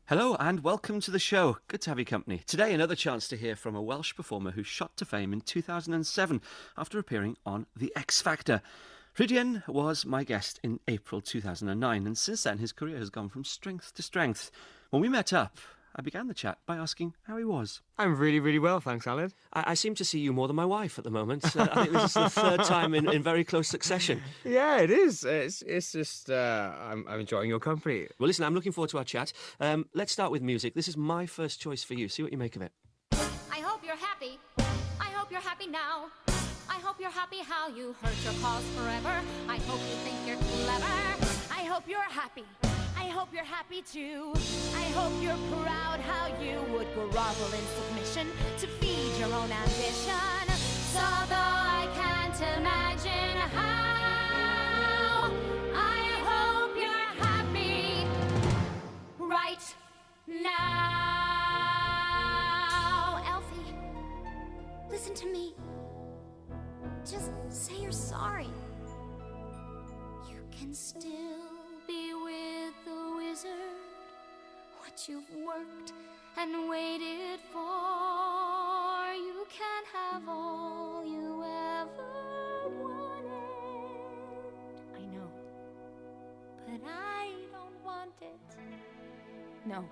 Hello and welcome to the show. Good to have your company. Today, another chance to hear from a Welsh performer who shot to fame in 2007 after appearing on The X Factor. Rhydian was my guest in April 2009, and since then his career has gone from strength to strength. When we met up, I began the chat by asking how he was. I'm really, really well, thanks, Alan. I seem to see you more than my wife at the moment. I think this is the third time in very close succession. Yeah, it is. It's just I'm enjoying your company. Well, listen, I'm looking forward to our chat. Let's start with music. This is my first choice for you. See what you make of it. I hope you're happy. I hope you're happy now. I hope you're happy how you hurt your cause forever. I hope you think you're clever. I hope you're happy. I hope you're happy too. I hope you're proud how you would grovel in submission to feed your own ambition. So though I can't imagine how, I hope you're happy right now. Elfie, listen to me. Just say you're sorry. You can still be with the wizard. What you've worked and waited for. You can have all you ever wanted. I know, but I don't want it. No,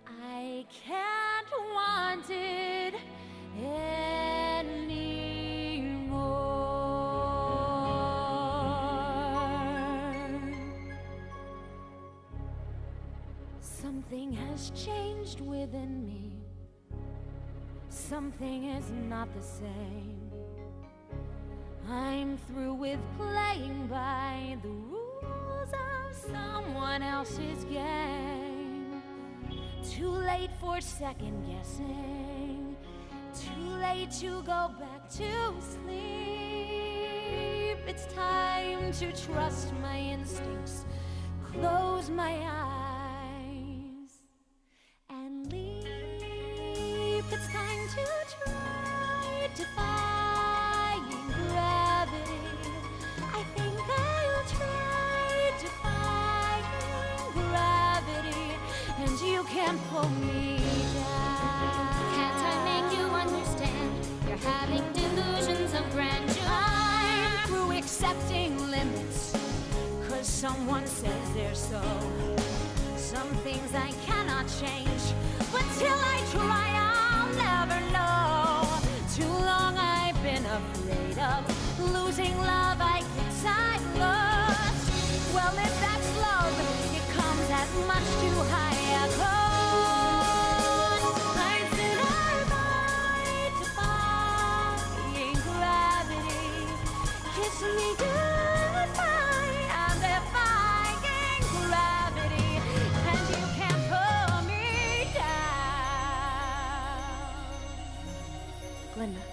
I can't want it Something has changed within me. Something is not the same. I'm through with playing by the rules of someone else's game. Too late for second guessing. Too late to go back to sleep. It's time to trust my instincts. Close my eyes and leap. It's time to try defying gravity. I think I'll try defying gravity, and you can't pull me down. Can't I make you understand? You're having delusions of grandeur. I'm through accepting limits, 'cause someone says they're so. Some things I cannot change, but till I try, I'll never know. Too long I've been afraid of losing love. I guess I lost. Well, if that's love, it comes at much too high a cost. I'd sooner fight defying gravity. Kiss me goodbye. I'm defying gravity, and you can't pull me down. Glenda,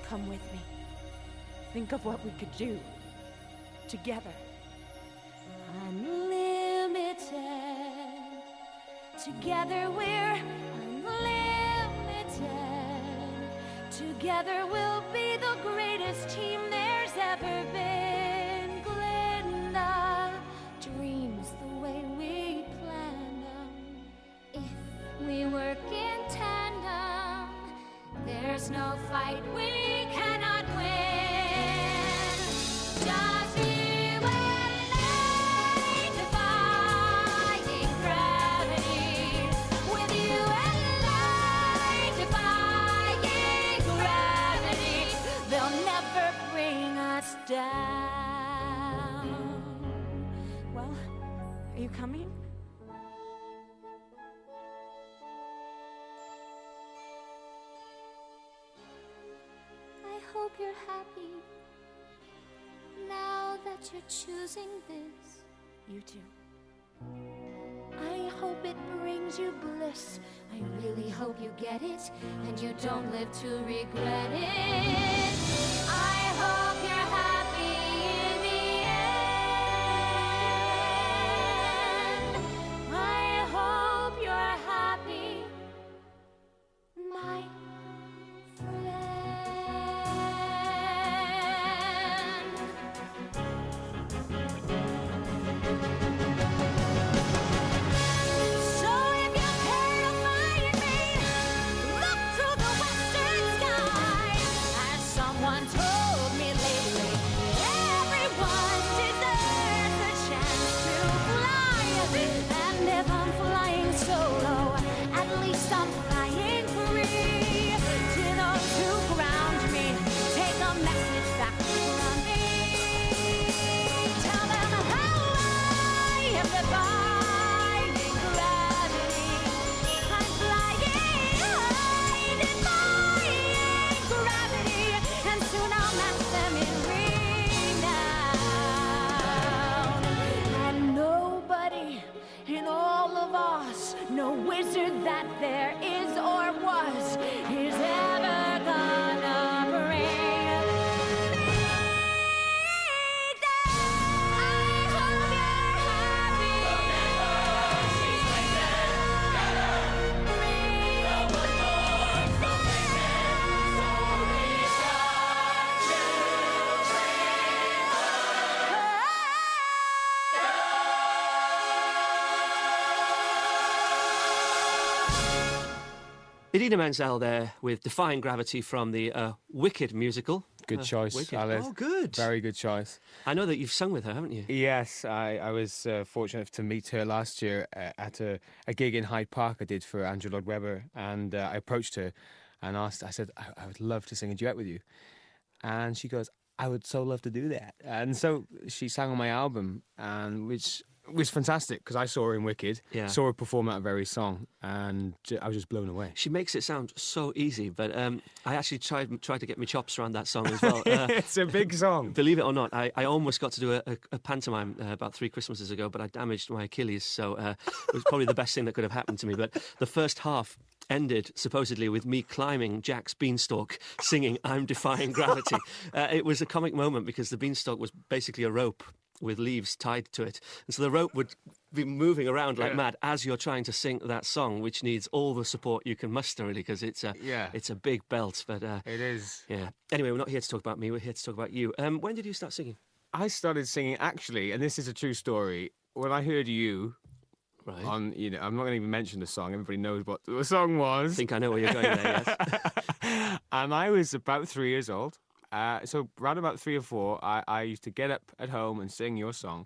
come with me. Think of what we could do together. Unlimited. Together we're unlimited. Together we'll be the greatest team there's ever been. Glenda, dreams the way we planned them. If we work in tandem, there's no fight we cannot win. Just you and I defying gravity. With you and I defying gravity. They'll never bring us down. Well, are you coming? I hope you're happy now that you're choosing this. You too. I hope it brings you bliss. I really hope you get it and you don't live to regret it. I hope you're happy in the end. I hope you're happy, my friend. in all of Oz. No wizard that there is or was is ever gonna bring me down. I hope you're happy. Idina Menzel there with Defying Gravity from the Wicked musical. Good choice, Wicked. Alice. Oh, good. Very good choice. I know that you've sung with her, haven't you? Yes, I was fortunate to meet her last year at a gig in Hyde Park I did for Andrew Lloyd Webber, and I approached her and asked, I said, I would love to sing a duet with you. And she goes, I would so love to do that. And so she sang on my album, and which was fantastic because I saw her in Wicked, saw her perform that very song, and I was just blown away. She makes it sound so easy, but I actually tried to get my chops around that song as well. It's a big song. Believe it or not, I almost got to do a pantomime about 3 Christmases ago, but I damaged my Achilles, so it was probably the best thing that could have happened to me. But the first half ended supposedly with me climbing Jack's beanstalk singing I'm Defying Gravity. It was a comic moment because the beanstalk was basically a rope with leaves tied to it, and so the rope would be moving around like mad as you're trying to sing that song, which needs all the support you can muster, really, because it's a big belt. But it is. Yeah. Anyway, we're not here to talk about me. We're here to talk about you. When did you start singing? I started singing actually, and this is a true story. When I heard you. Right. I'm not going to even mention the song. Everybody knows what the song was. I think I know where you're going there, yes. And I was about 3 years old. So around about 3 or 4, I used to get up at home and sing your song.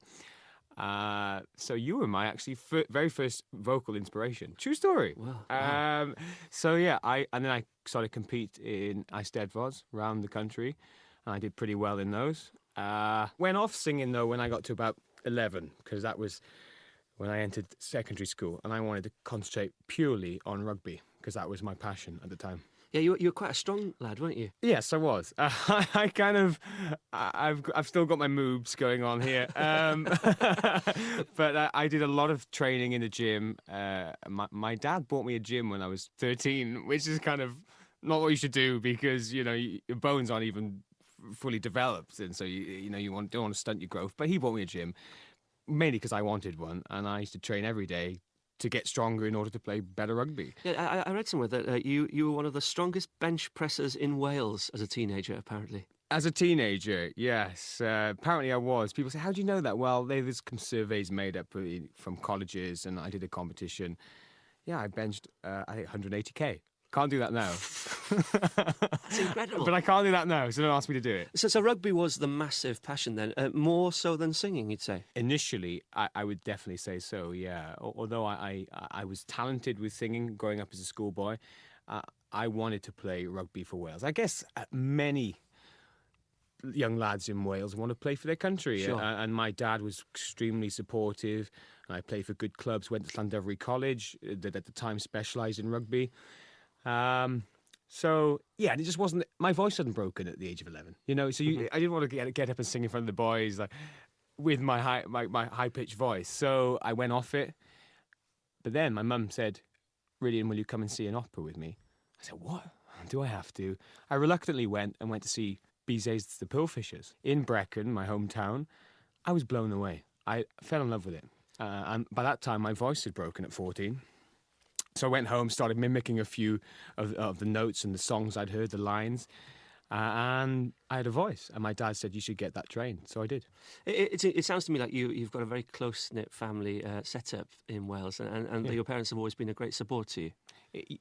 So you were my actually very first vocal inspiration. True story. Wow. So yeah, and then I started to compete in Eisteddfods around the country, and I did pretty well in those. Went off singing though when I got to about 11, because that was when I entered secondary school, and I wanted to concentrate purely on rugby because that was my passion at the time. Yeah, you were quite a strong lad, weren't you? Yes, I was. I've still got my moves going on here, but I did a lot of training in the gym. My dad bought me a gym when I was 13, which is kind of not what you should do because your bones aren't even fully developed, and so you don't want to stunt your growth. But he bought me a gym. Mainly because I wanted one, and I used to train every day to get stronger in order to play better rugby. Yeah, I read somewhere that you were one of the strongest bench pressers in Wales as a teenager, apparently. As a teenager, yes. Apparently I was. People say, how do you know that? Well, there's some surveys made up from colleges, and I did a competition. Yeah, I benched, I think, 180k. Can't do that now. That's incredible. But I can't do that now, so don't ask me to do it. So rugby was the massive passion then, more so than singing, you'd say? Initially, I would definitely say so, yeah. Although I was talented with singing growing up as a schoolboy, I wanted to play rugby for Wales. I guess many young lads in Wales want to play for their country. Sure. And my dad was extremely supportive, and I played for good clubs, went to Llandovery College, that at the time specialised in rugby. So yeah, and it just wasn't. My voice hadn't broken at the age of 11, So I didn't want to get up and sing in front of the boys like with my high pitched voice. So I went off it. But then my mum said, "Rhydian, will you come and see an opera with me?" I said, "What? Do I have to?" I reluctantly went to see Bizet's The Pearlfishers in Brecon, my hometown. I was blown away. I fell in love with it, and by that time my voice had broken at 14. So I went home, started mimicking a few of the notes and the songs I'd heard, the lines, and I had a voice. And my dad said, you should get that trained. So I did. It sounds to me like you've got a very close-knit family setup in Wales, and your parents have always been a great support to you.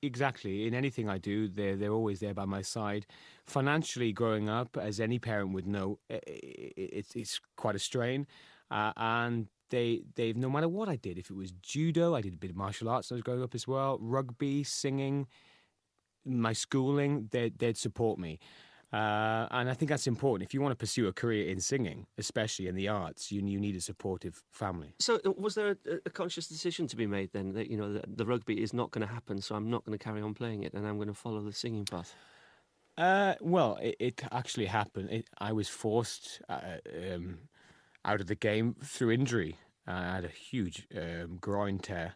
Exactly. In anything I do, they're always there by my side. Financially, growing up, as any parent would know, it's quite a strain. And they've no matter what I did, if it was judo, I did a bit of martial arts when I was growing up as well, rugby, singing, my schooling, they'd support me. And I think that's important. If you want to pursue a career in singing, especially in the arts, you need a supportive family. So was there a conscious decision to be made then that, the rugby is not going to happen, so I'm not going to carry on playing it and I'm going to follow the singing path? Well, it actually happened. I was forced out of the game through injury. I had a huge groin tear.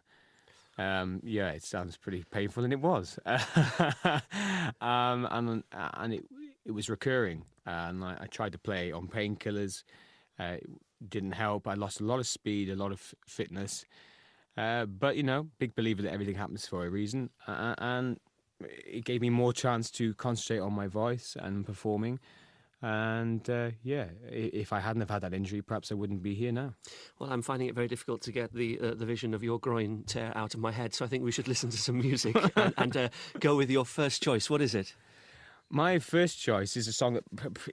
Yeah, it sounds pretty painful, and it was. And it was recurring, and I tried to play on painkillers. It didn't help. I lost a lot of speed, a lot of fitness. But, big believer that everything happens for a reason. And it gave me more chance to concentrate on my voice and performing. And, if I hadn't have had that injury, perhaps I wouldn't be here now. Well, I'm finding it very difficult to get the vision of your groin tear out of my head, so I think we should listen to some music and go with your first choice. What is it? My first choice is a song that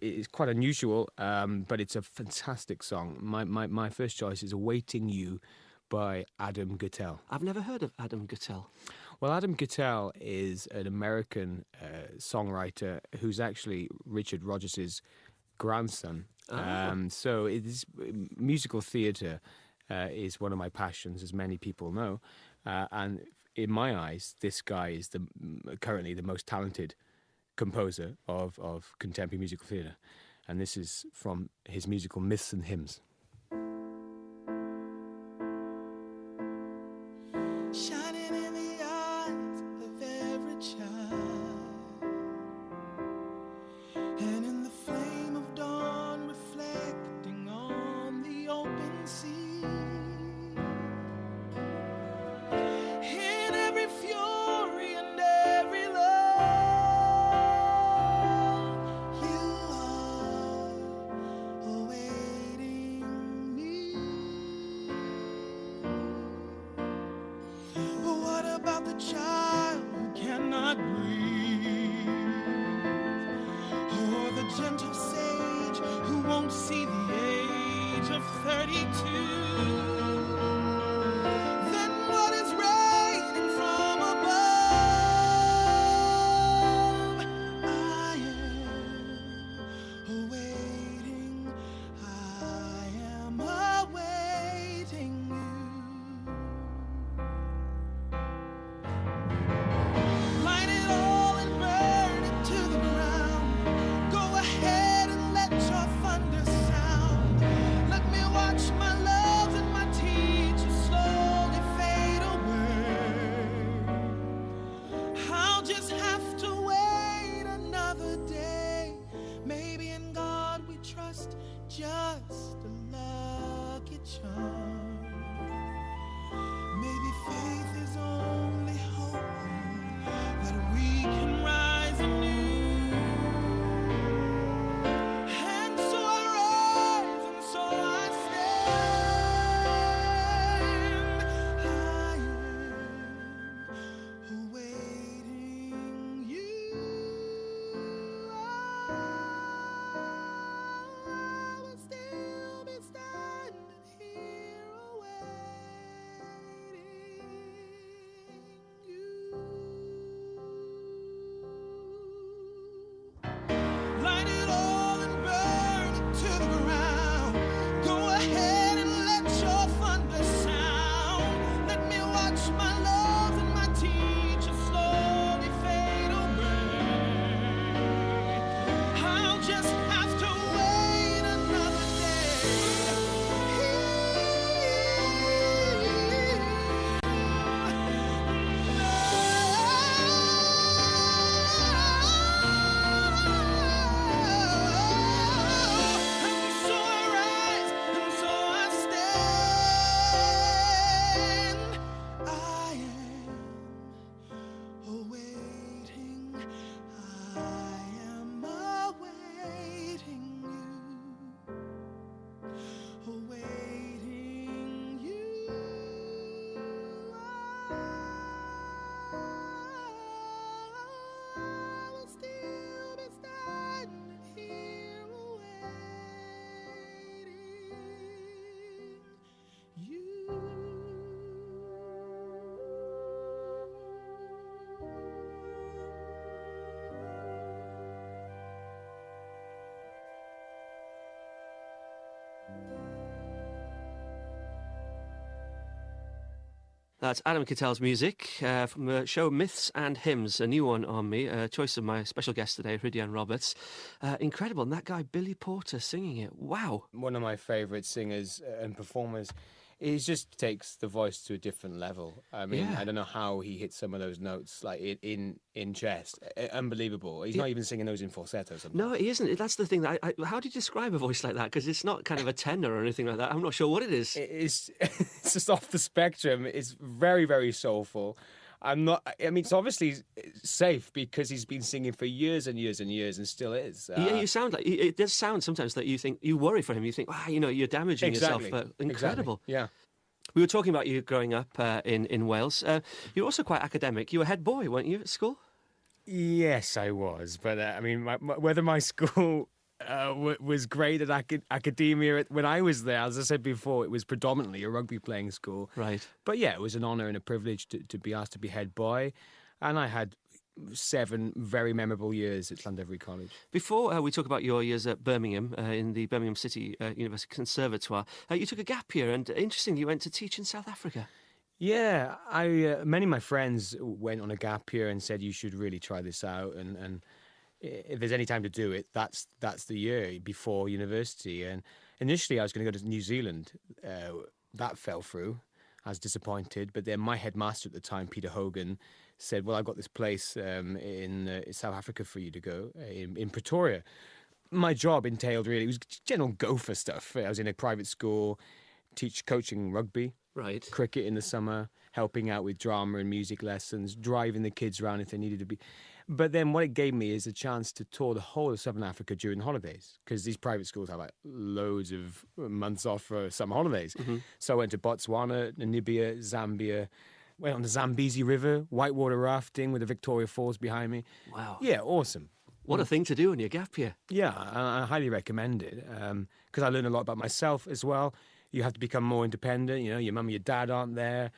is quite unusual, but it's a fantastic song. My first choice is Awaiting You by Adam Guttell. I've never heard of Adam Guttell. Well, Adam Guttell is an American songwriter who's actually Richard Rodgers' grandson. So musical theatre is one of my passions, as many people know. And in my eyes, this guy is currently the most talented composer of contemporary musical theatre. And this is from his musical Myths and Hymns. That's Adam Cattell's music from the show Myths and Hymns, a new one on me, a choice of my special guest today, Rhydian Roberts. Incredible, and that guy Billy Porter singing it, wow. One of my favourite singers and performers It just takes the voice to a different level. I mean, Yeah. I don't know how he hits some of those notes like in chest. Unbelievable. He's not even singing those in falsetto. Sometimes. No, he isn't. That's the thing. How do you describe a voice like that? Because it's not kind of a tenor or anything like that. I'm not sure what it is. It's it's just off the spectrum. It's very, very soulful. I'm not. I mean, it's obviously safe because he's been singing for years and years and years and still is. Yeah, you sound like it does sound sometimes that you worry for him. You think, wow, you're damaging yourself. Incredible. Exactly. Yeah. We were talking about you growing up in Wales. You're also quite academic. You were head boy, weren't you, at school? Yes, I was. But I mean, whether my school was great at academia when I was there, as I said before, it was predominantly a rugby playing school. Right. But yeah, it was an honour and a privilege to be asked to be head boy. And I had 7 very memorable years at Llandovery College. Before we talk about your years at Birmingham, in the Birmingham City University Conservatoire, you took a gap year, and interestingly, you went to teach in South Africa. Yeah, many of my friends went on a gap year and said you should really try this out, and if there's any time to do it, that's the year before university. And initially, I was going to go to New Zealand. That fell through. I was disappointed, but then my headmaster at the time, Peter Hogan, said, well, I've got this place in South Africa for you to go, in Pretoria. My job entailed it was general gopher stuff. I was in a private school, coaching rugby, Right. cricket in the summer, helping out with drama and music lessons, driving the kids around if they needed to be. But then what it gave me is a chance to tour the whole of Southern Africa during the holidays, because these private schools have like loads of months off for summer holidays. Mm-hmm. So I went to Botswana, Namibia, Zambia, went on the Zambezi River, whitewater rafting with the Victoria Falls behind me. Wow. Yeah, awesome. What a thing to do on your gap year. Yeah, I highly recommend it because I learned a lot about myself as well. You have to become more independent. Your mum and your dad aren't there.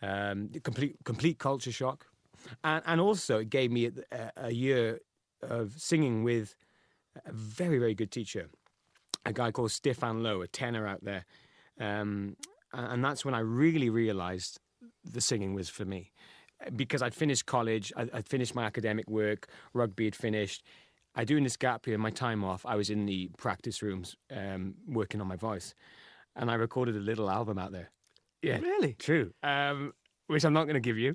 Complete culture shock. And also it gave me a year of singing with a very, very good teacher, a guy called Stefan Lowe, a tenor out there. And that's when I really realised the singing was for me. Because I'd finished college, I'd finished my academic work, rugby had finished. During this gap year, my time off, I was in the practice rooms working on my voice. And I recorded a little album out there. Yeah, Really? true. Which I'm not going to give you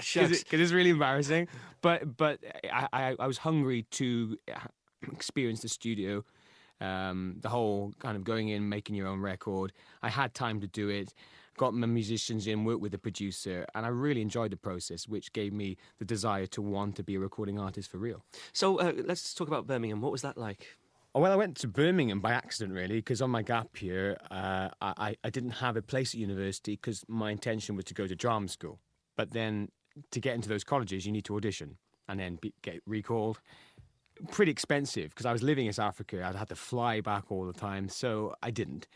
Shucks. because it's really embarrassing. But I was hungry to experience the studio, the whole kind of going in, making your own record. I had time to do it. Got my musicians in, worked with the producer, and I really enjoyed the process, which gave me the desire to want to be a recording artist for real. So let's talk about Birmingham. What was that like? Oh, well, I went to Birmingham by accident, really, because on my gap year, I didn't have a place at university because my intention was to go to drama school. But then to get into those colleges, you need to audition and then get recalled. Pretty expensive because I was living in South Africa. I'd had to fly back all the time, so I didn't.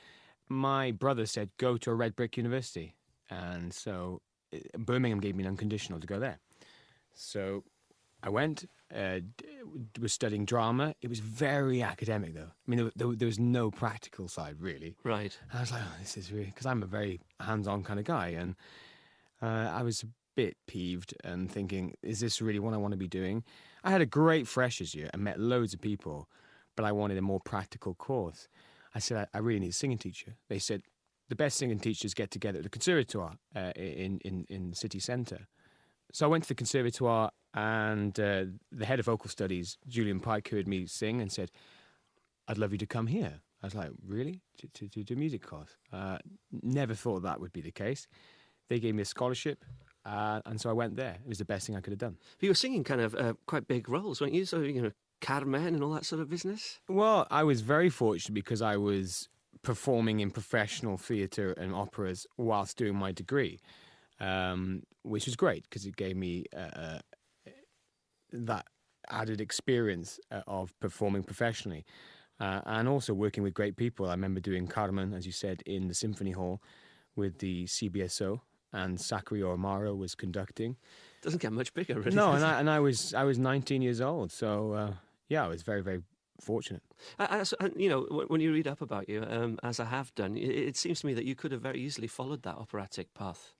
My brother said, go to a red brick university. And so Birmingham gave me an unconditional to go there. So I went, was studying drama. It was very academic, though. I mean, there was no practical side, really. Right. I was like, oh, this is really... Because I'm a very hands-on kind of guy. And I was a bit peeved and thinking, is this really what I want to be doing? I had a great freshers year and met loads of people, but I wanted a more practical course. I said, I really need a singing teacher. They said, the best singing teachers get together at the conservatoire in city centre. So I went to the conservatoire and the head of vocal studies, Julian Pike, heard me sing and said, I'd love you to come here. I was like, really? To do music course? Never thought that would be the case. They gave me a scholarship and so I went there. It was the best thing I could have done. But you were singing kind of quite big roles, weren't you? So, Carmen and all that sort of business? Well, I was very fortunate because I was performing in professional theatre and operas whilst doing my degree, which was great because it gave me that added experience of performing professionally and also working with great people. I remember doing Carmen, as you said, in the Symphony Hall with the CBSO, and Sakari Ormaro was conducting. Doesn't get much bigger, really. No, and I was 19 years old, so yeah, I was very, very fortunate. When you read up about you, as I have done, it seems to me that you could have very easily followed that operatic path.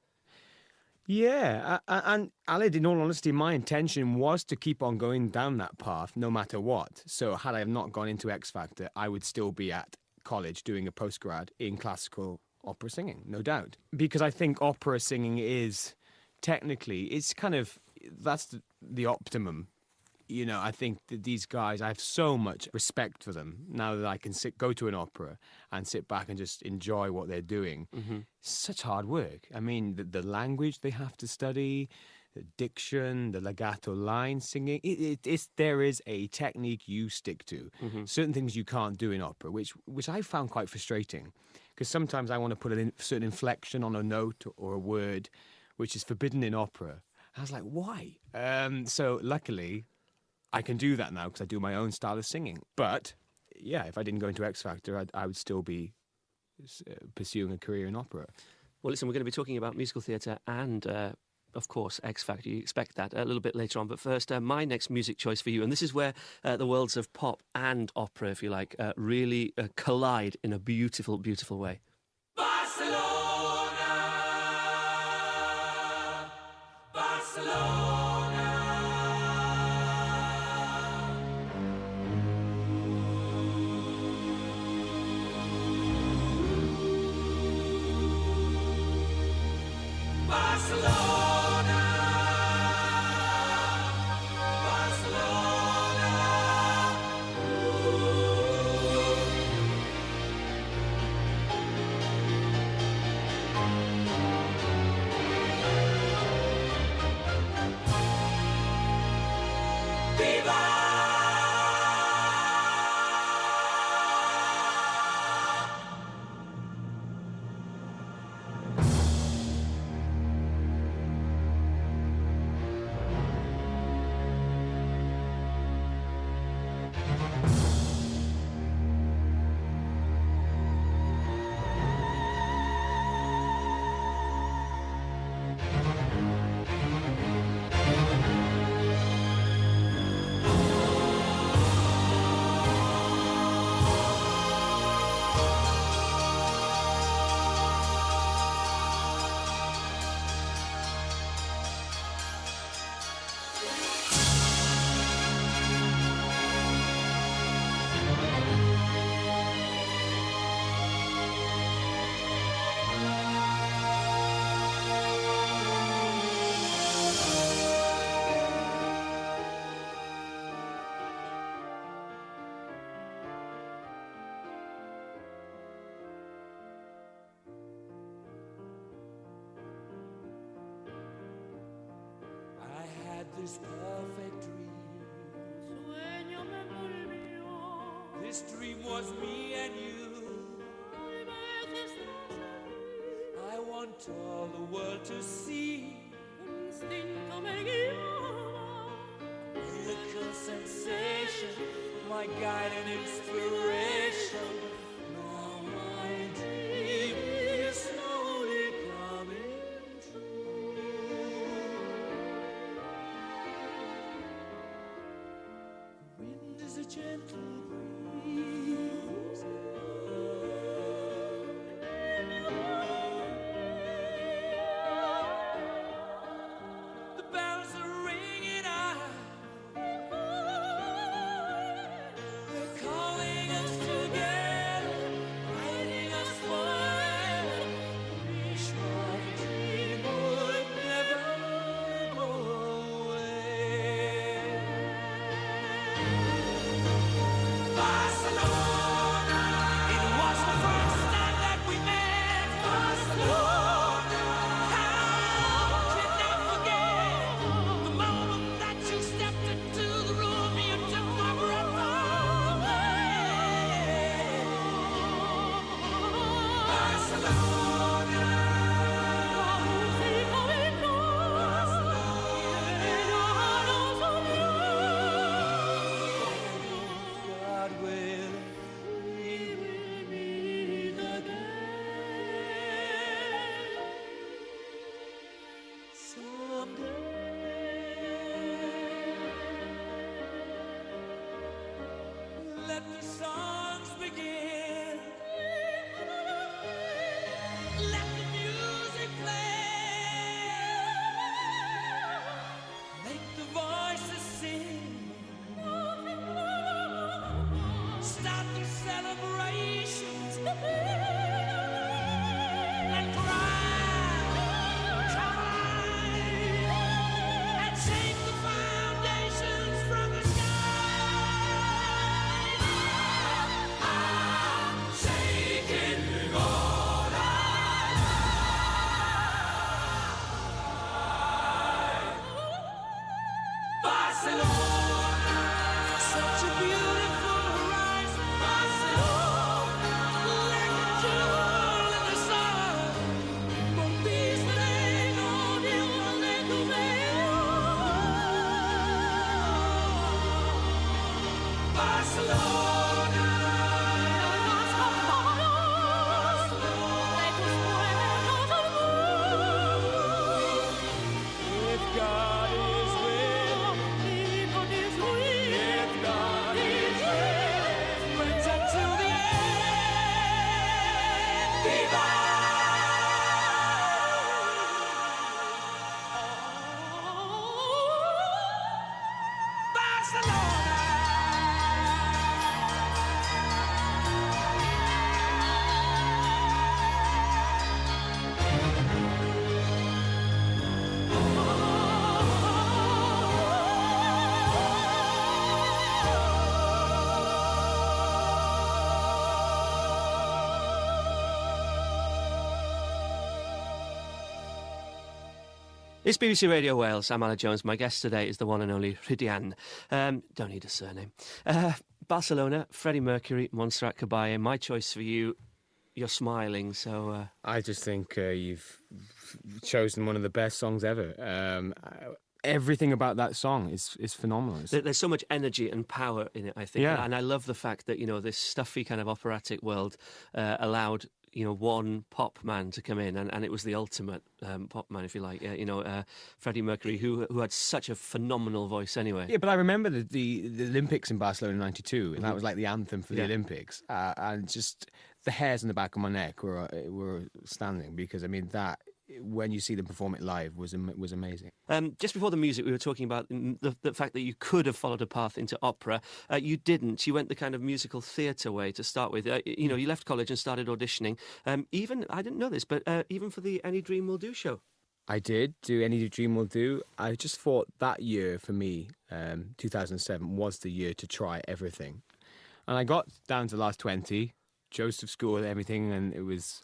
Yeah, and Aled, in all honesty, my intention was to keep on going down that path no matter what. So had I not gone into X Factor, I would still be at college doing a postgrad in classical opera singing, no doubt. Because I think opera singing is technically, it's kind of, that's the optimum. You know, I think that these guys, I have so much respect for them now that I can go to an opera and sit back and just enjoy what they're doing. Such hard work. I mean, the language they have to study, the diction, the legato line singing, there is a technique you stick to. Certain things you can't do in opera, which I found quite frustrating. Because sometimes I want to put a certain inflection on a note or a word, which is forbidden in opera. I was like, why? So luckily, I can do that now because I do my own style of singing. But yeah, if I didn't go into X Factor, I would still be pursuing a career in opera. Well, listen, we're going to be talking about musical theatre and, of course, X Factor. You expect that a little bit later on. But first, my next music choice for you, and this is where the worlds of pop and opera, if you like, really collide in a beautiful, beautiful way. Barcelona, Barcelona. Barcelona, Barcelona, Viva! This perfect dream. Sueño me volvió. This dream was me and you. Hay veces tras el I want all the world to see. instinto me guiaba. Miracle sensation, my guide and inspiration. Now my dream is slowly coming true. Wind is a gentle breeze. The bells are ringing out. They're calling us together, guiding us forever. Wish my dream would never go away. It's BBC Radio Wales. I'm Alan Jones. My guest today is the one and only Rhydian. Don't need a surname. Barcelona, Freddie Mercury, Montserrat Caballé. My choice for you. You're smiling, so... I just think you've chosen one of the best songs ever. Everything about that song is phenomenal. There's so much energy and power in it, I think. Yeah. And I love the fact that, you know, this stuffy kind of operatic world allowed... you know, one pop man to come in, and it was the ultimate pop man, if you like. Freddie Mercury, who had such a phenomenal voice anyway. Yeah, but I remember the Olympics in Barcelona in '92, and that was like the anthem for the Olympics. And just the hairs on the back of my neck were standing, because I mean that, when you see them perform it live, was amazing. Just before the music, we were talking about the fact that you could have followed a path into opera. You didn't. You went the kind of musical theatre way to start with. You left college and started auditioning. Even, I didn't know this, but even for the Any Dream Will Do show. I did do Any Dream Will Do. I just thought that year for me, 2007, was the year to try everything. And I got down to the last 20, Joseph School and everything, and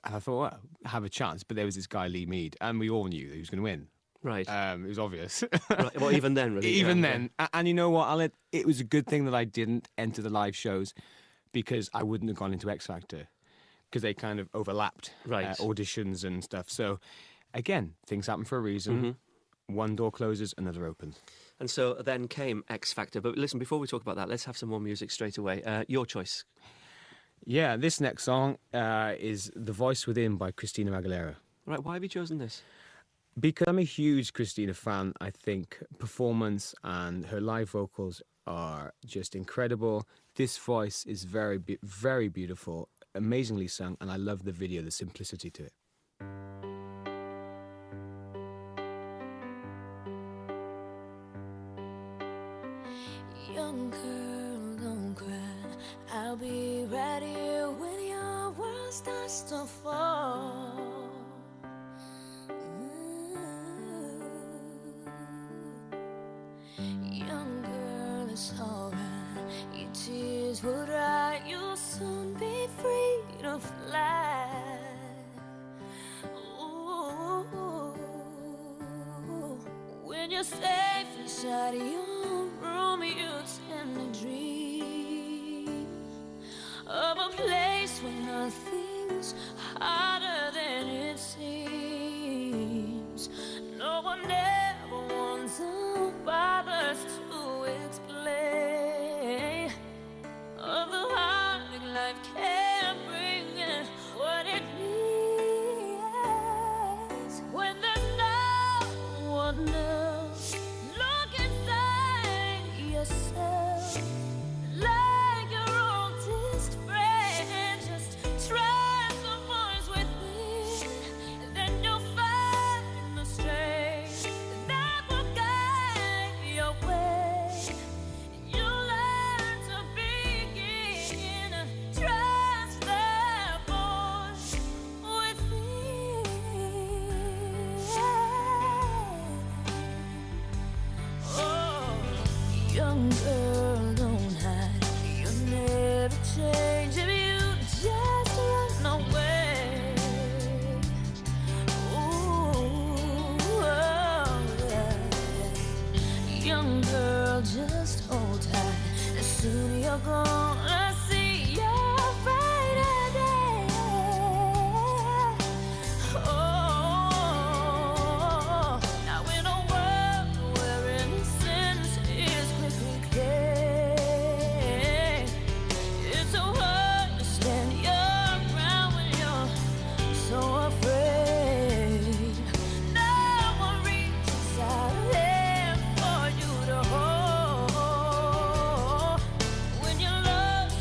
I thought, well, I have a chance. But there was this guy, Lee Mead, and we all knew that he was going to win. Right. It was obvious. Right. Well, even then, really. Even then. And you know what, Alan? It was a good thing that I didn't enter the live shows, because I wouldn't have gone into X Factor, because they kind of overlapped auditions and stuff. So, again, things happen for a reason. Mm-hmm. One door closes, another opens. And so then came X Factor. But listen, before we talk about that, let's have some more music straight away. Your choice. Yeah, this next song is The Voice Within by Christina Aguilera. Right, why have you chosen this? Because I'm a huge Christina fan. I think performance and her live vocals are just incredible. This voice is very, very beautiful, amazingly sung, and I love the video, the simplicity to it. Young girl, don't cry. I'll be right here when your world starts to fall. Young girl, it's alright. Your tears will dry. You'll soon be free to fly. Ooh, when you're safe inside your room, you tend to dream of a place where nothing's harder than it seems. No one ever wants or bothers to explain of the heartache life can bring and what it means when there's no one else. Look inside yourself like your oldest friend. Just trust the voice within, then you'll find the strength that will guide your way. You'll learn to begin to trust that voice within. Oh, young girl, don't hide. You'll never change if you just run away. Ooh, oh, yeah. Young girl, just hold tight. Soon you're gonna see your brighter day. Oh, now in a world where innocence is quickly claimed, it's so hard to stand your ground when you're so afraid. No one reaches out there for you to hold when your love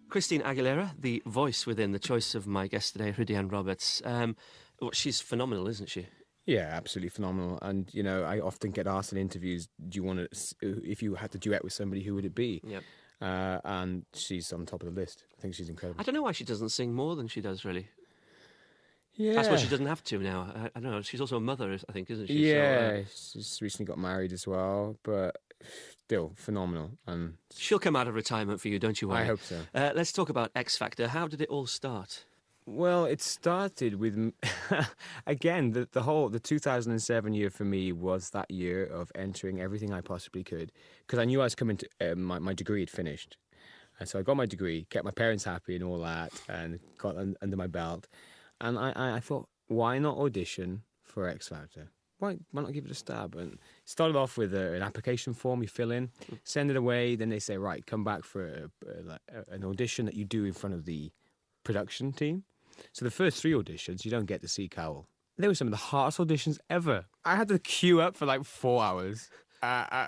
Christine Aguilera, the voice within the choice of my guest today, Rhydian Roberts. Well, she's phenomenal, isn't she? Yeah, absolutely phenomenal. And, you know, I often get asked in interviews, do you want to, if you had to duet with somebody, who would it be? Yep. And she's on top of the list. I think she's incredible. I don't know why she doesn't sing more than she does, really. Yeah. I suppose she doesn't have to now. I don't know. She's also a mother, I think, isn't she? Yeah, she's recently got married as well, but still phenomenal. And she'll come out of retirement for you, don't you worry? I hope so. Let's talk about X Factor. How did it all start? Well, it started with, again, the 2007 year for me was that year of entering everything I possibly could, because I knew I was coming to, my degree had finished. And so I got my degree, kept my parents happy and all that, and got under my belt. And I thought, why not audition for X Factor? Why not give it a stab? And started off with an application form you fill in, send it away, then they say, right, come back for an audition that you do in front of the production team. So the first 3 auditions, you don't get to see Cowell. They were some of the hardest auditions ever. I had to queue up for like 4 hours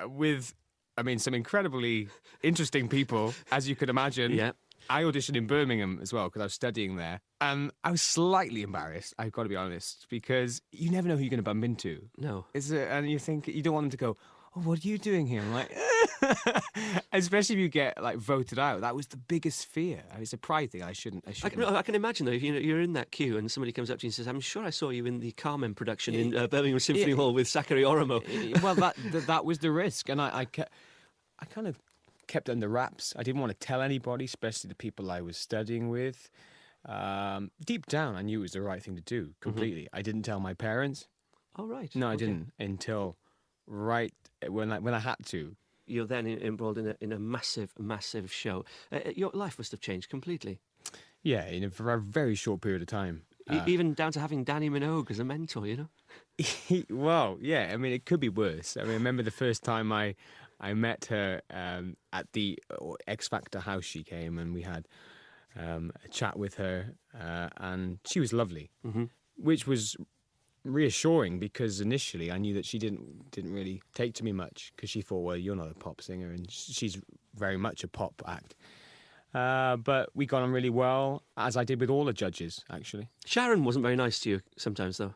with, I mean, some incredibly interesting people, as you could imagine. Yeah. I auditioned in Birmingham as well because I was studying there. And I was slightly embarrassed, I've got to be honest, because you never know who you're going to bump into. No. And you think, you don't want them to go, oh, what are you doing here? I'm like, especially if you get like voted out. That was the biggest fear. It's a pride thing. I shouldn't. I can imagine though, if you're in that queue and somebody comes up to you and says, "I'm sure I saw you in the Carmen production in Birmingham Symphony Hall with Zachary Oromo." Well, that was the risk, and I kind of kept it under wraps. I didn't want to tell anybody, especially the people I was studying with. Deep down, I knew it was the right thing to do. Completely. I didn't tell my parents. Oh right. No, I didn't until right when I had to. You're then embroiled in a massive, massive show. Your life must have changed completely. Yeah, for a very short period of time. Even down to having Danny Minogue as a mentor, you know? Well, yeah, I mean, it could be worse. I remember the first time I met her at the X Factor house. She came and we had a chat with her, and she was lovely, which was reassuring because initially I knew that she didn't really take to me much because she thought, well, you're not a pop singer, and she's very much a pop act. But we got on really well, as I did with all the judges, actually. Sharon wasn't very nice to you sometimes, though.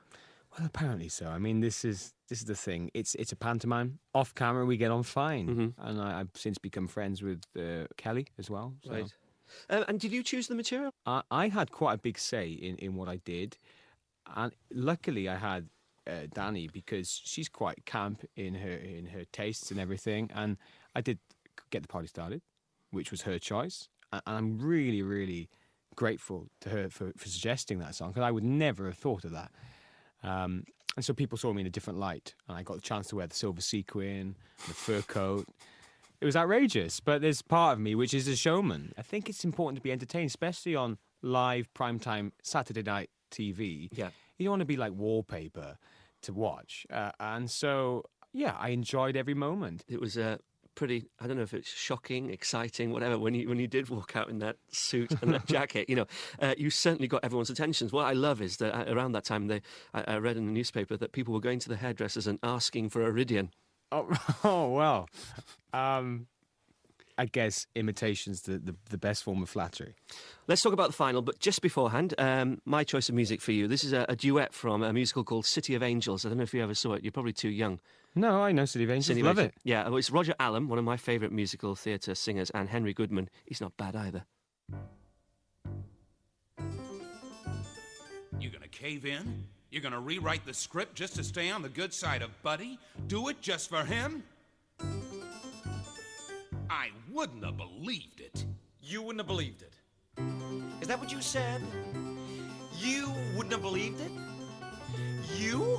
Well, apparently so. I mean, this is the thing. It's a pantomime. Off camera, we get on fine, and I've since become friends with Kelly as well. So. Right. And did you choose the material? I had quite a big say in what I did, and luckily I had Danny, because she's quite camp in her tastes and everything, and I did get the party started, which was her choice, and I'm really, really grateful to her for suggesting that song, because I would never have thought of that. And so people saw me in a different light, and I got the chance to wear the silver sequin, the fur coat. It was outrageous, but there's part of me which is a showman. I think it's important to be entertained, especially on live primetime Saturday night TV. Yeah. You don't want to be like wallpaper to watch. And so, yeah, I enjoyed every moment. It was pretty, I don't know if it's shocking, exciting, whatever, when you did walk out in that suit and that jacket. You know, you certainly got everyone's attention. What I love is that around that time, I read in the newspaper that people were going to the hairdressers and asking for a Rhydian. Oh well. I guess imitation's the best form of flattery. Let's talk about the final, but just beforehand, my choice of music for you. This is a duet from a musical called City of Angels. I don't know if you ever saw it. You're probably too young. No, I know City of Angels. Love it. Yeah, well, it's Roger Allam, one of my favourite musical theatre singers, and Henry Goodman. He's not bad either. You gonna cave in? You're gonna rewrite the script just to stay on the good side of Buddy? Do it just for him? I wouldn't have believed it. You wouldn't have believed it. Is that what you said? You wouldn't have believed it? You?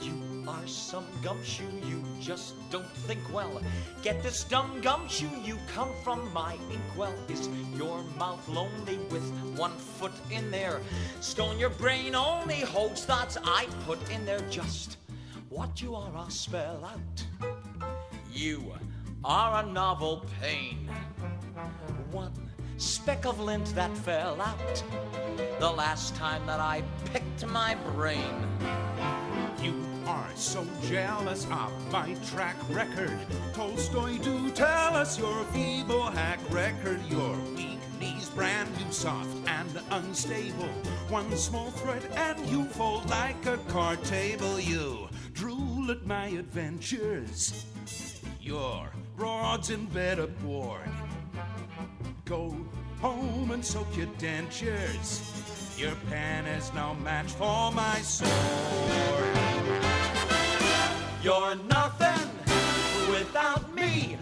You are some gumshoe, you just don't think well. Get this dumb gumshoe, you come from my inkwell. Is your mouth lonely with 1 foot in there? Stone, your brain only holds thoughts I put in there. Just what you are, I'll spell out. You are a novel pain. 1 speck of lint that fell out the last time that I picked my brain. You are so jealous of my track record. Tolstoy, do tell us your feeble hack record. Your soft and unstable. One small thread and you fold like a card table. You drool at my adventures. Your broads in bed aboard. Go home and soak your dentures. Your pen is no match for my sword. You're nothing without me,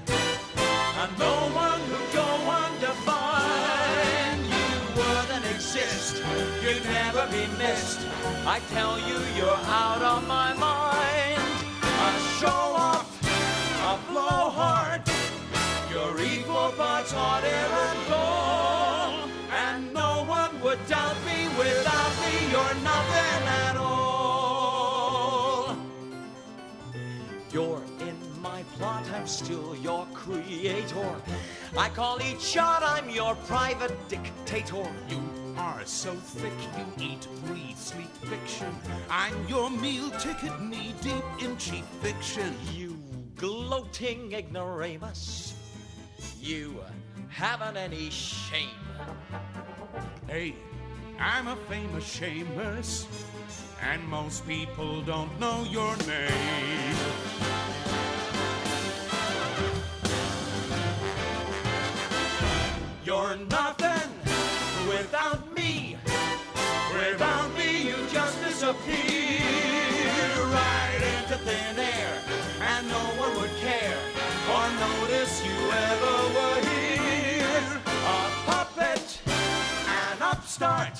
and no one who'd go undefined. You wouldn't exist, you'd never be missed. I tell you, you're out of my mind. A show off, a blowhard. You're equal parts hot air and gold, and no one would doubt me. Without me, you're nothing at all. You're in my plot, I'm still your creator. I call each shot, I'm your private dictator. You are so thick, you eat, breathe, sleep fiction. I'm your meal ticket, knee deep in cheap fiction. You gloating ignoramus, you haven't any shame. Hey, I'm a famous shameless, and most people don't know your name. You're nothing without me. Without me, you just disappear right into thin air, and no one would care or notice you ever were here. A puppet, an upstart,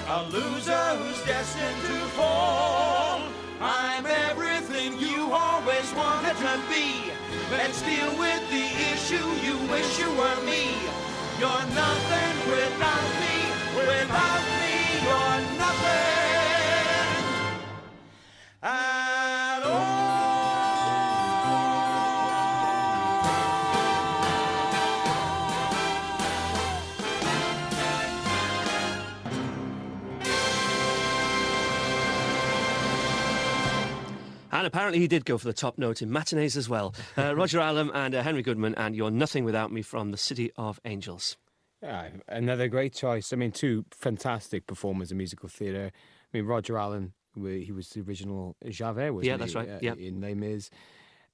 a loser who's destined to fall. I'm everything you always wanted to be. Let's deal with the issue. You wish you were me. You're nothing without me. Without me, you're nothing at all. And apparently he did go for the top note in matinees as well. Roger Allam and Henry Goodman and You're Nothing Without Me from the City of Angels. Yeah, another great choice. I mean, two fantastic performers in musical theatre. I mean, Roger Allam, he was the original Javert, wasn't he? Yeah, that's right. Yeah. In Les Mis.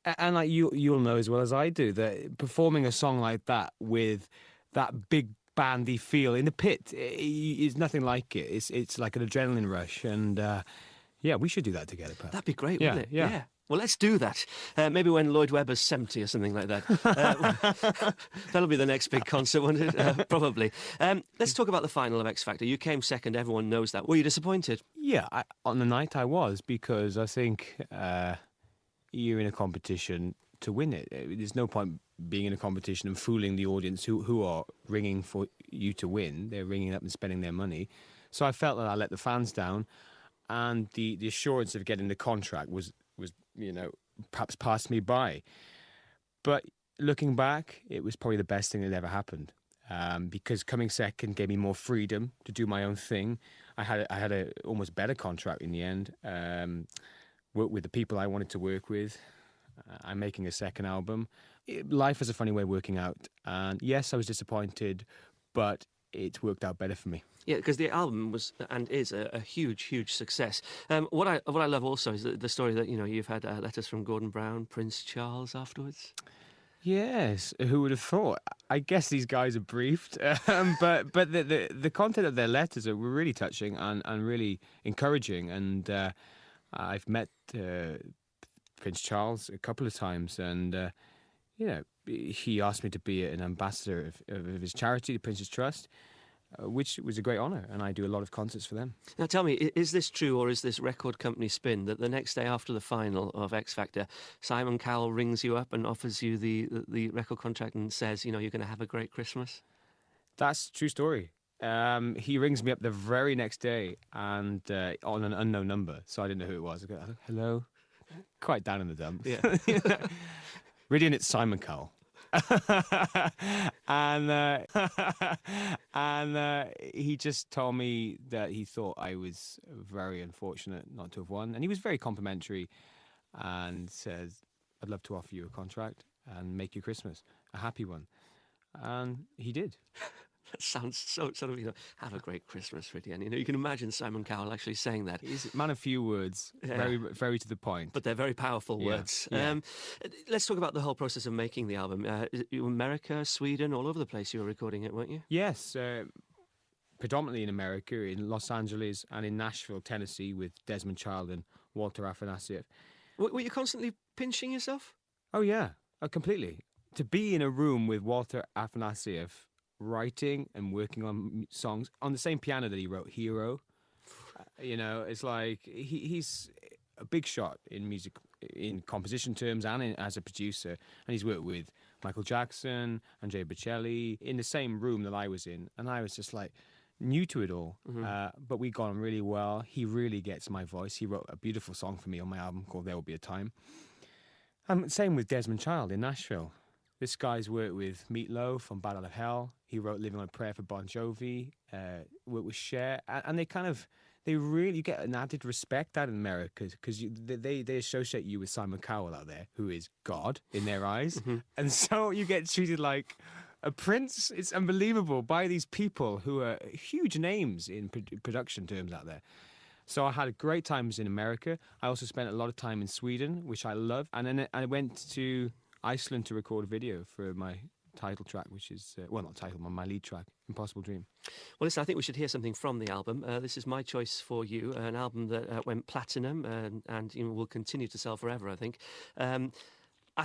And like you'll know as well as I do that performing a song like that with that big bandy feel in the pit is nothing like it. It's like an adrenaline rush, and yeah, we should do that together, Pat. That'd be great, Yeah, wouldn't it? yeah. Well, let's do that. Maybe when Lloyd Webber's 70 or something like that. That'll be the next big concert, won't it? Probably. Let's talk about the final of X Factor. You came second. Everyone knows that. Were you disappointed? Yeah, on the night I was, because I think you're in a competition to win it. There's no point being in a competition and fooling the audience who are ringing for you to win. They're ringing up and spending their money. So I felt that I let the fans down, and the assurance of getting the contract was perhaps passed me by. But looking back, it was probably the best thing that ever happened, because coming second gave me more freedom to do my own thing. I had a almost better contract in the end. Work with the people I wanted to work with. I'm making a second album. Life has a funny way of working out, and yes, I was disappointed, but it worked out better for me. Yeah, because the album was and is a huge, huge success. What I love also is the story that you've had letters from Gordon Brown, Prince Charles afterwards. Yes, who would have thought? I guess these guys are briefed, but the content of their letters were really touching and really encouraging. And I've met Prince Charles a couple of times, and he asked me to be an ambassador of his charity, the Prince's Trust, which was a great honour, and I do a lot of concerts for them. Now tell me, is this true, or is this record company spin that the next day after the final of X Factor, Simon Cowell rings you up and offers you the record contract and says, you're going to have a great Christmas? That's a true story. He rings me up the very next day and on an unknown number, so I didn't know who it was. I go, hello? Quite down in the dumps. Yeah. Rhydian, it's Simon Cowell. and he just told me that he thought I was very unfortunate not to have won, and he was very complimentary and says, I'd love to offer you a contract and make you Christmas a happy one, and he did. That sounds so sort of, have a great Christmas, Rhydian. You can imagine Simon Cowell actually saying that. He's a man of few words, Yeah. very, very to the point. But they're very powerful Yeah, words. yeah. Let's talk about the whole process of making the album. You were America, Sweden, all over the place you were recording it, weren't you? Yes, predominantly in America, in Los Angeles and in Nashville, Tennessee, with Desmond Child and Walter Afanasieff. Were you constantly pinching yourself? Oh, yeah, completely. To be in a room with Walter Afanasieff writing and working on songs on the same piano that he wrote Hero, it's like he's a big shot in music, in composition terms and as a producer. And he's worked with Michael Jackson, Andrea Bocelli, in the same room that I was in. And I was just like new to it all. But we got on really well. He really gets my voice. He wrote a beautiful song for me on my album called There Will Be a Time. Same with Desmond Child in Nashville. This guy's worked with Meatloaf on Bat Out of Hell. He wrote Living on a Prayer for Bon Jovi, worked with Cher. And they really get an added respect out in America because they associate you with Simon Cowell out there, who is God in their eyes. And so you get treated like a prince. It's unbelievable by these people who are huge names in production terms out there. So I had great times in America. I also spent a lot of time in Sweden, which I love. And then I went to Iceland to record a video for my title track, which is, not title, my lead track, Impossible Dream. Well, listen, I think we should hear something from the album. This is my choice for you, an album that went platinum and will continue to sell forever, I think. I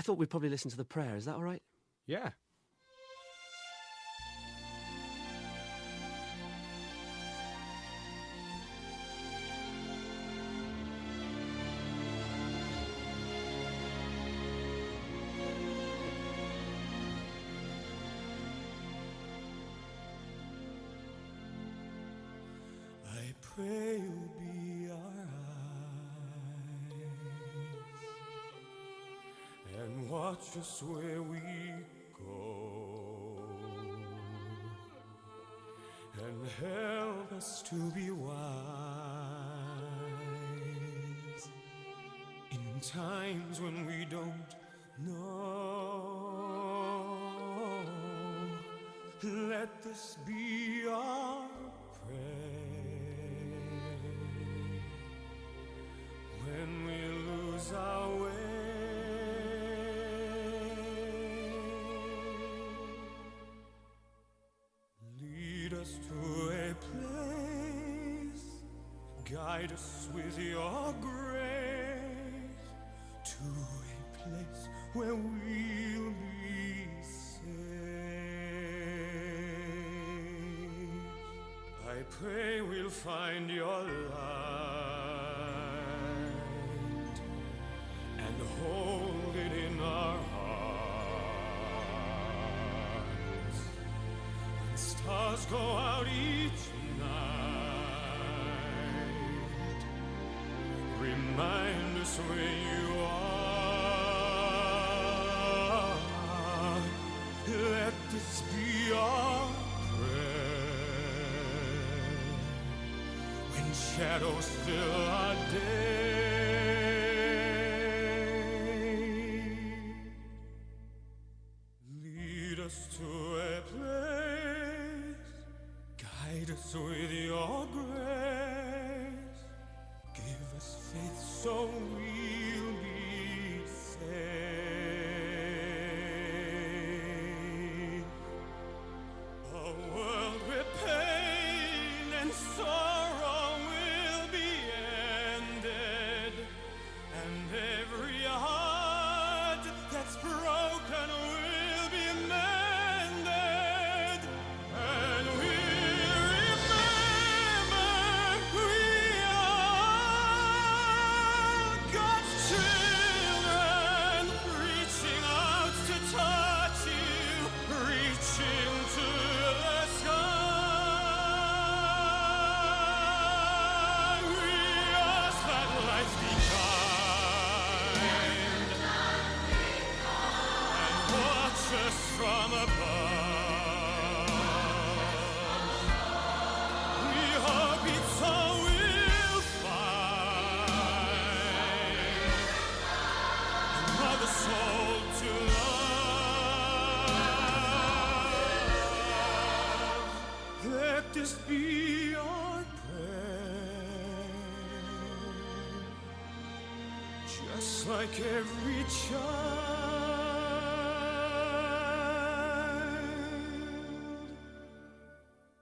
thought we'd probably listen to The Prayer. Is that all right? Yeah. I pray you'll be our eyes and watch us where we go and help us to be wise in times when we don't know. Let this be our prayer when we lose our way. Lead us to a place, guide us with your grace, to a place where we'll be safe. I pray we'll find your light and hold it in our hearts. When stars go out each night, remind us where you are. Let this be our when shadows fill our day. Lead us to a place, guide us with your grace, give us faith so we'll be safe. A world where pain and sorrow will be ended, and every heart that's broken will be mended. And we remember we are God's this be our prayer. Just like every child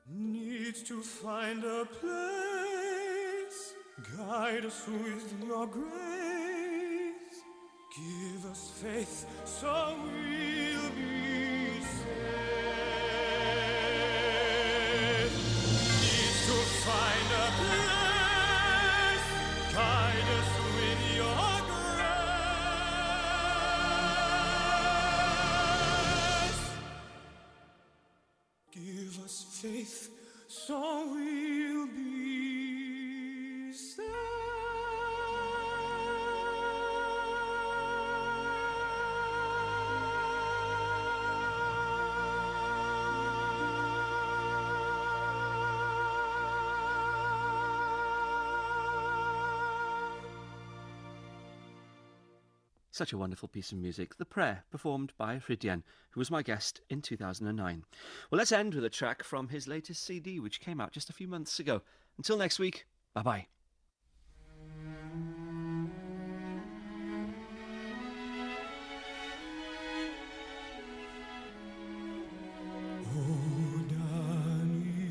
needs to find a place, guide us with your grace, give us faith so we'll be saved. Needs to find a place, guide us with your grace, give us faith so we'll be saved. Such a wonderful piece of music, The Prayer, performed by Rhydian, who was my guest in 2009. Well, let's end with a track from his latest CD, which came out just a few months ago. Until next week, bye-bye. Oh, Danny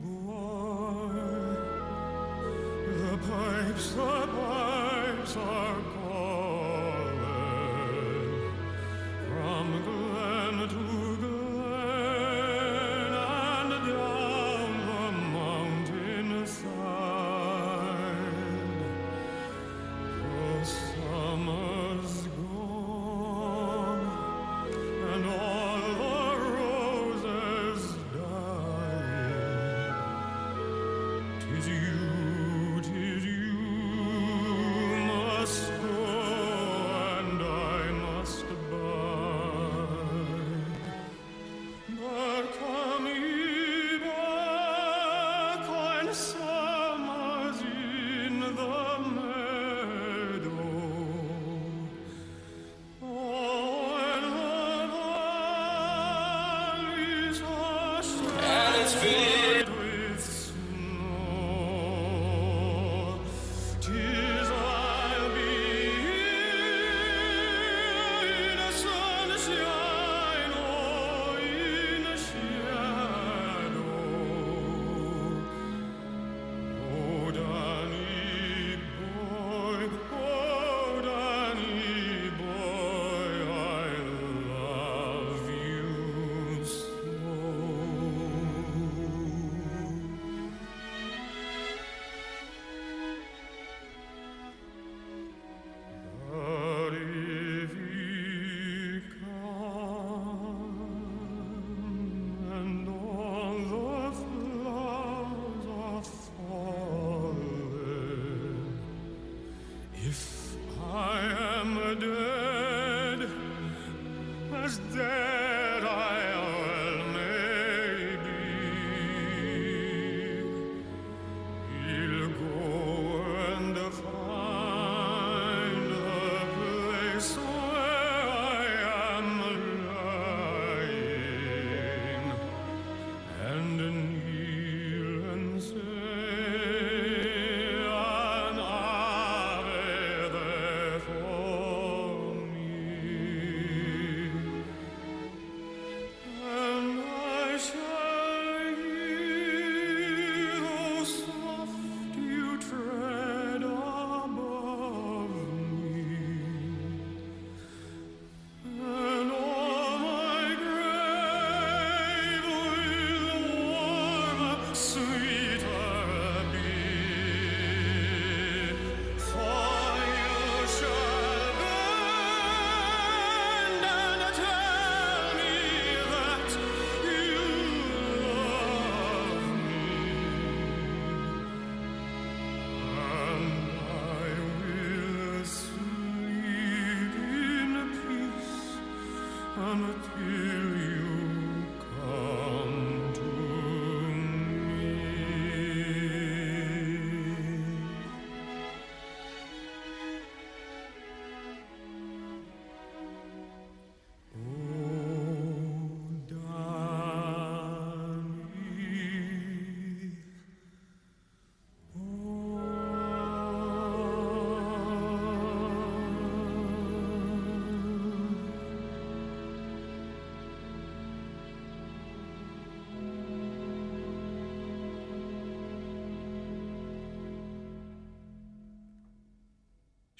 boy, the pipes are calling from glen to glen and down the mountain side. The summer's gone and all the roses died. 'Tis you must go and I must bide. But come ye back when summer's in the meadow. Oh, when the valleys are strewn with snow, 'tis I'll be in the sunshine or in the shadow. Oh, Danny boy, I love you so.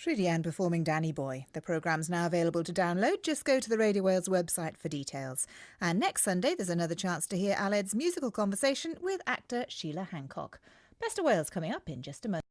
Rhydian performing Danny Boy. The programme's now available to download. Just go to the Radio Wales website for details. And next Sunday, there's another chance to hear Aled's musical conversation with actor Sheila Hancock. Best of Wales coming up in just a moment.